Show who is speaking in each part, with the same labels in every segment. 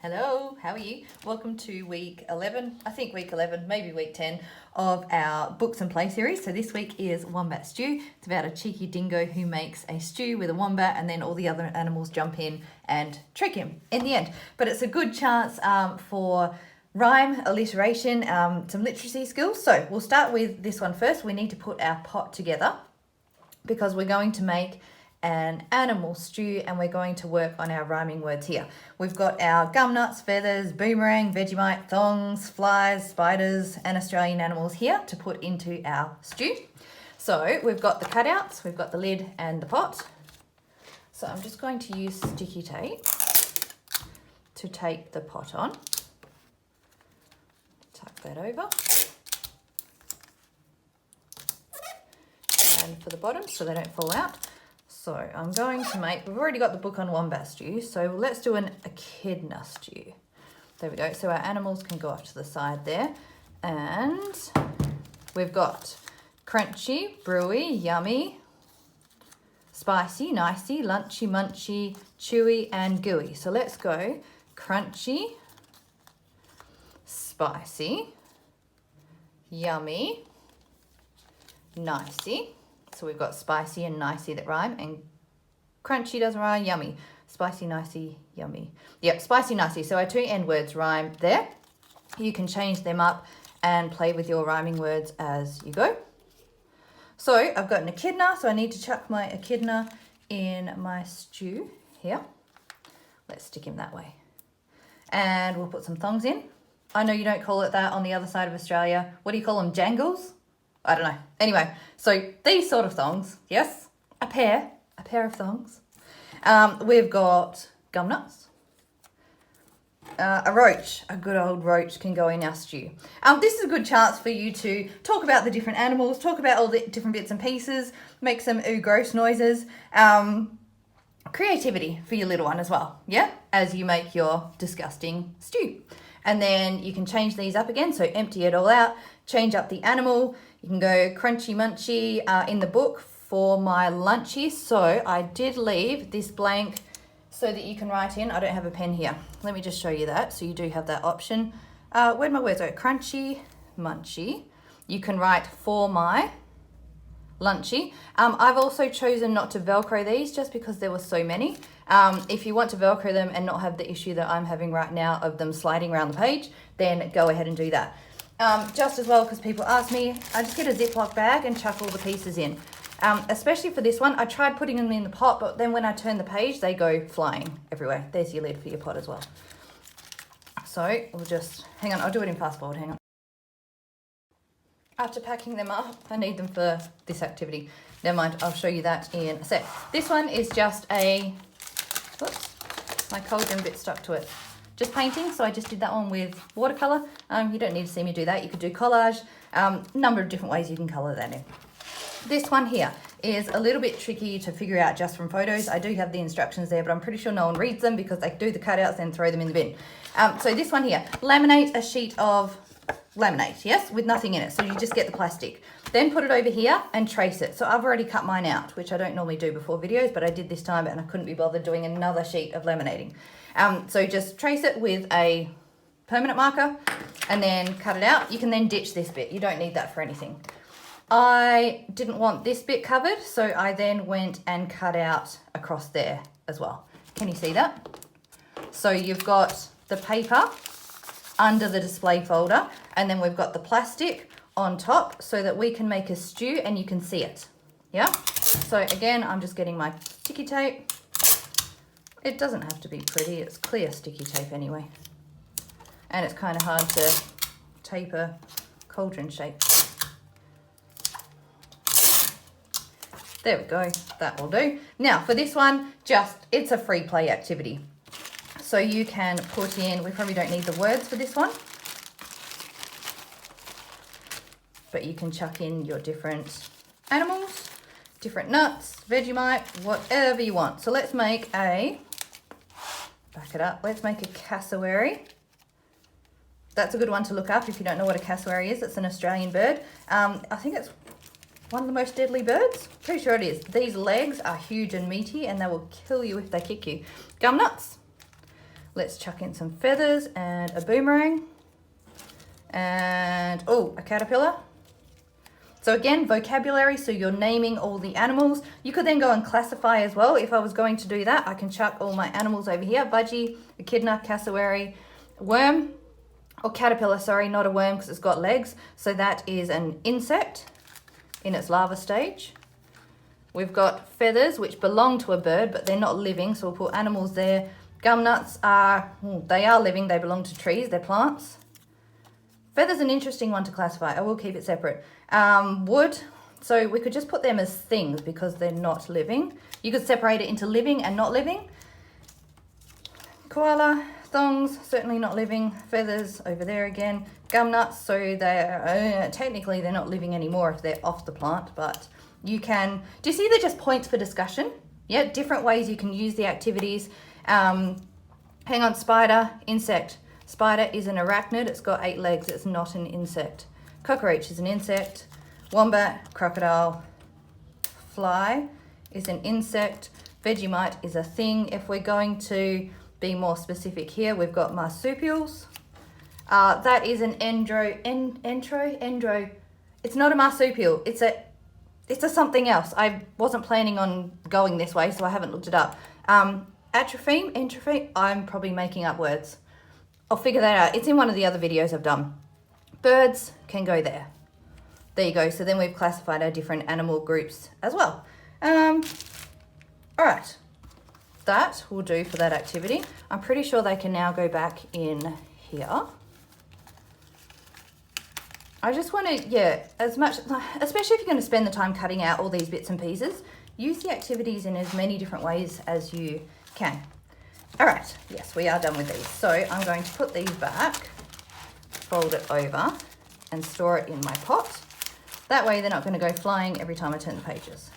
Speaker 1: Hello, how are you? Welcome to week 11, I think week 11, maybe week 10 of our books and play series. So this week is Wombat Stew. It's about a cheeky dingo who makes a stew with a wombat and then all the other animals jump in and trick him in the end. But it's a good chance for rhyme, alliteration, some literacy skills. So we'll start with this one first. We need to put our pot together because we're going to make an animal stew and we're going to work on our rhyming words here. We've got our gum nuts, feathers, boomerang, Vegemite, thongs, flies, spiders and Australian animals here to put into our stew. So we've got the cutouts, we've got the lid and the pot. So I'm just going to use sticky tape to tape the pot on. Tuck that over. And for the bottom so they don't fall out. So I'm going to make, we've already got the book on wombat stew, so let's do an echidna stew. There we go. So our animals can go off to the side there. And we've got crunchy, brewy, yummy, spicy, nicey, lunchy, munchy, chewy, and gooey. So let's go crunchy, spicy, yummy, nicey. So we've got spicy and nicey that rhyme, and crunchy doesn't rhyme, yummy. Spicy, nicey, yummy. Yep, spicy, nicey. So our two end words rhyme there. You can change them up and play with your rhyming words as you go. So I've got an echidna, so I need to chuck my echidna in my stew here. Let's stick him that way. And we'll put some thongs in. I know you don't call it that on the other side of Australia. What do you call them, jangles? I don't know. Anyway, so these sort of thongs, yes, a pair of thongs. We've got gum nuts. A roach, a good old roach can go in our stew. This is a good chance for you to talk about the different animals, talk about all the different bits and pieces, make some ooh gross noises. Creativity for your little one as well, yeah, as you make your disgusting stew. And then you can change these up again, so empty it all out, change up the animal. You can go crunchy munchy in the book for my lunchy. So I did leave this blank so that you can write in. I don't have a pen here. Let me just show you that. So you do have that option. Where'd my words go? Crunchy munchy. You can write for my lunchy. I've also chosen not to Velcro these just because there were so many. If you want to Velcro them and not have the issue that I'm having right now of them sliding around the page, then go ahead and do that. Just as well, because people ask me, I just get a Ziploc bag and chuck all the pieces in. Especially for this one, I tried putting them in the pot, but then when I turn the page, they go flying everywhere. There's your lid for your pot as well. So we'll just, hang on, I'll do it in fast forward, hang on. After packing them up, I need them for this activity. Never mind, I'll show you that in a sec. This one is just a, whoops, my cauldron bit stuck to it. Just painting, so I just did that one with watercolor. You don't need to see me do that. You could do collage, number of different ways you can color that in. This one here is a little bit tricky to figure out just from photos. I do have the instructions there, but I'm pretty sure no one reads them because they do the cutouts and throw them in the bin. So this one here, laminate a sheet of laminate, yes, with nothing in it. So you just get the plastic. Then put it over here and trace it. So I've already cut mine out, which I don't normally do before videos, but I did this time and I couldn't be bothered doing another sheet of laminating. So just trace it with a permanent marker and then cut it out. You can then ditch this bit. You don't need that for anything. I didn't want this bit covered, so I then went and cut out across there as well. Can you see that? So you've got the paper under the display folder, and then we've got the plastic on top so that we can make a stew and you can see it. Yeah? So again, I'm just getting my sticky tape. It doesn't have to be pretty, it's clear sticky tape anyway. And it's kind of hard to tape a cauldron shape. There we go, that will do. Now for this one, it's a free play activity. So you can put in, we probably don't need the words for this one, but you can chuck in your different animals, different nuts, Vegemite, whatever you want. So let's make a, back it up, let's make a cassowary. That's a good one to look up if you don't know what a cassowary is. It's an Australian bird. I think it's one of the most deadly birds. Pretty sure it is. These legs are huge and meaty and they will kill you if they kick you. Gum nuts. Let's chuck in some feathers and a boomerang. And, oh, a caterpillar. So again, vocabulary, so you're naming all the animals. You could then go and classify as well. If I was going to do that, I can chuck all my animals over here. Budgie, echidna, cassowary, worm, or caterpillar, sorry, not a worm because it's got legs. So that is an insect in its larva stage. We've got feathers, which belong to a bird, but they're not living, so we'll put animals there. Gum nuts are, they are living, they belong to trees, they're plants. Feather's an interesting one to classify. I will keep it separate. Wood, so we could just put them as things because they're not living. You could separate it into living and not living. Koala, thongs, certainly not living. Feathers over there again. Gum nuts, so they're technically they're not living anymore if they're off the plant, but you can, do you see they're just points for discussion? Yeah, different ways you can use the activities. Hang on, spider, insect. Spider is an arachnid, it's got 8 legs, it's not an insect. Cockroach is an insect. Wombat, crocodile. Fly is an insect. Vegemite is a thing. If we're going to be more specific here, we've got marsupials. That is an endro. It's not a marsupial, it's a something else. I wasn't planning on going this way, so I haven't looked it up. Atrophy, I'm probably making up words. I'll figure that out. It's in one of the other videos I've done. Birds can go there. There you go. So then we've classified our different animal groups as well. All right. That will do for that activity. I'm pretty sure they can now go back in here. I just want to, yeah, as much, especially if you're going to spend the time cutting out all these bits and pieces, use the activities in as many different ways as you can. All right, yes, we are done with these. So I'm going to put these back, fold it over, and store it in my pot. That way they're not going to go flying every time I turn the pages.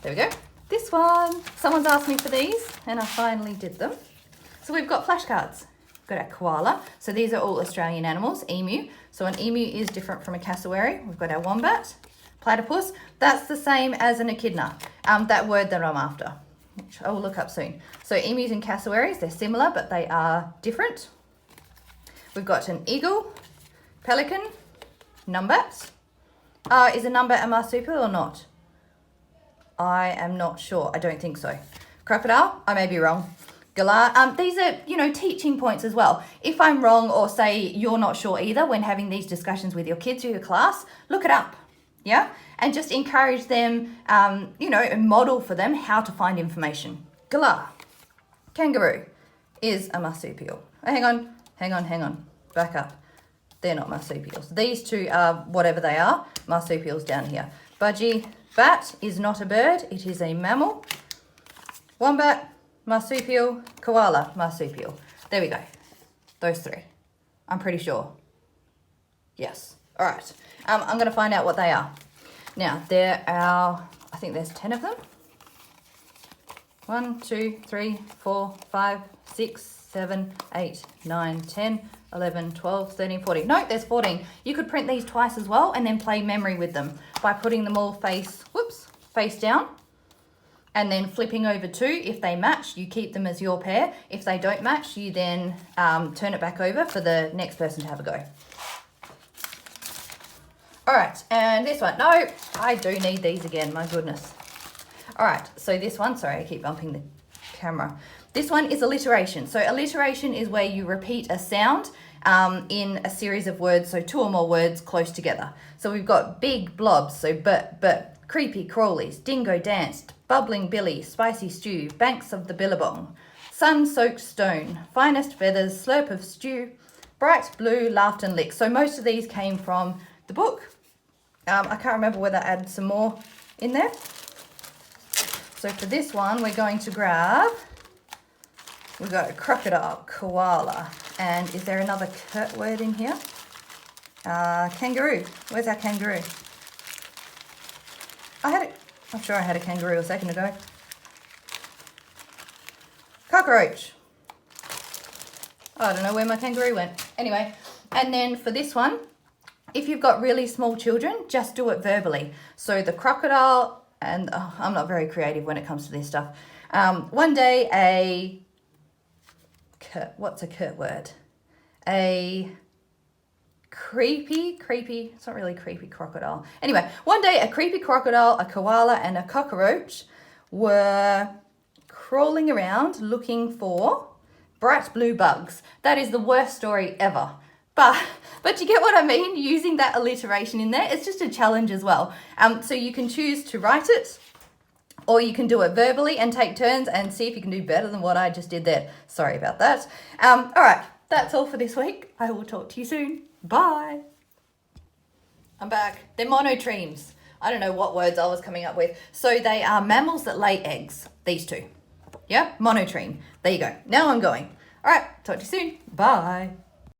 Speaker 1: There we go. This one, someone's asked me for these, and I finally did them. So we've got flashcards. We've got our koala. So these are all Australian animals. Emu. So an emu is different from a cassowary. We've got our wombat. Platypus. That's the same as an echidna. That word that I'm after, which I will look up soon. So emus and cassowaries, they're similar, but they are different. We've got an eagle, pelican, numbat. Is a numbat a marsupial or not? I am not sure. I don't think so. Crocodile, I may be wrong. Galah, these are, teaching points as well. If I'm wrong or say you're not sure either when having these discussions with your kids or your class, look it up. Yeah, and just encourage them, and model for them how to find information. Galah, kangaroo is a marsupial. Oh, hang on, back up. They're not marsupials. These two are whatever they are, marsupials down here. Budgie, bat is not a bird, it is a mammal. Wombat, marsupial. Koala, marsupial. There we go. Those 3. I'm pretty sure. Yes. All right. I'm going to find out what they are. Now, I think there's 10 of them. 1, 2, 3, 4, 5, 6, 7, 8, 9, 10, 11, 12, 13, 14. No, there's 14. You could print these twice as well and then play memory with them by putting them all face down and then flipping over 2. If they match, you keep them as your pair. If they don't match, you then turn it back over for the next person to have a go. All right, and this one. No, I do need these again, my goodness. All right, so this one, sorry, I keep bumping the camera. This one is alliteration. So alliteration is where you repeat a sound in a series of words, so 2 or more words close together. So we've got big blobs, so but, creepy crawlies, dingo danced, bubbling billy, spicy stew, banks of the billabong, sun-soaked stone, finest feathers, slurp of stew, bright blue, laughed and licked. So most of these came from the book. I can't remember whether I added some more in there. So for this one, we're going to grab, we've got a crocodile, koala, and is there another word in here? Kangaroo. Where's our kangaroo? I'm sure I had a kangaroo a second ago. Cockroach. I don't know where my kangaroo went. Anyway, and then for this one, if you've got really small children, just do it verbally. So the crocodile, and I'm not very creative when it comes to this stuff. One day what's a curt word? A creepy, it's not really creepy crocodile. Anyway, one day a creepy crocodile, a koala, and a cockroach were crawling around looking for bright blue bugs. That is the worst story ever. But you get what I mean, using that alliteration in there. It's just a challenge as well. So you can choose to write it, or you can do it verbally and take turns and see if you can do better than what I just did there. Sorry about that. All right, that's all for this week. I will talk to you soon. Bye. I'm back. They're monotremes. I don't know what words I was coming up with. So they are mammals that lay eggs. These two. Yeah, monotreme. There you go. Now I'm going. All right, talk to you soon. Bye.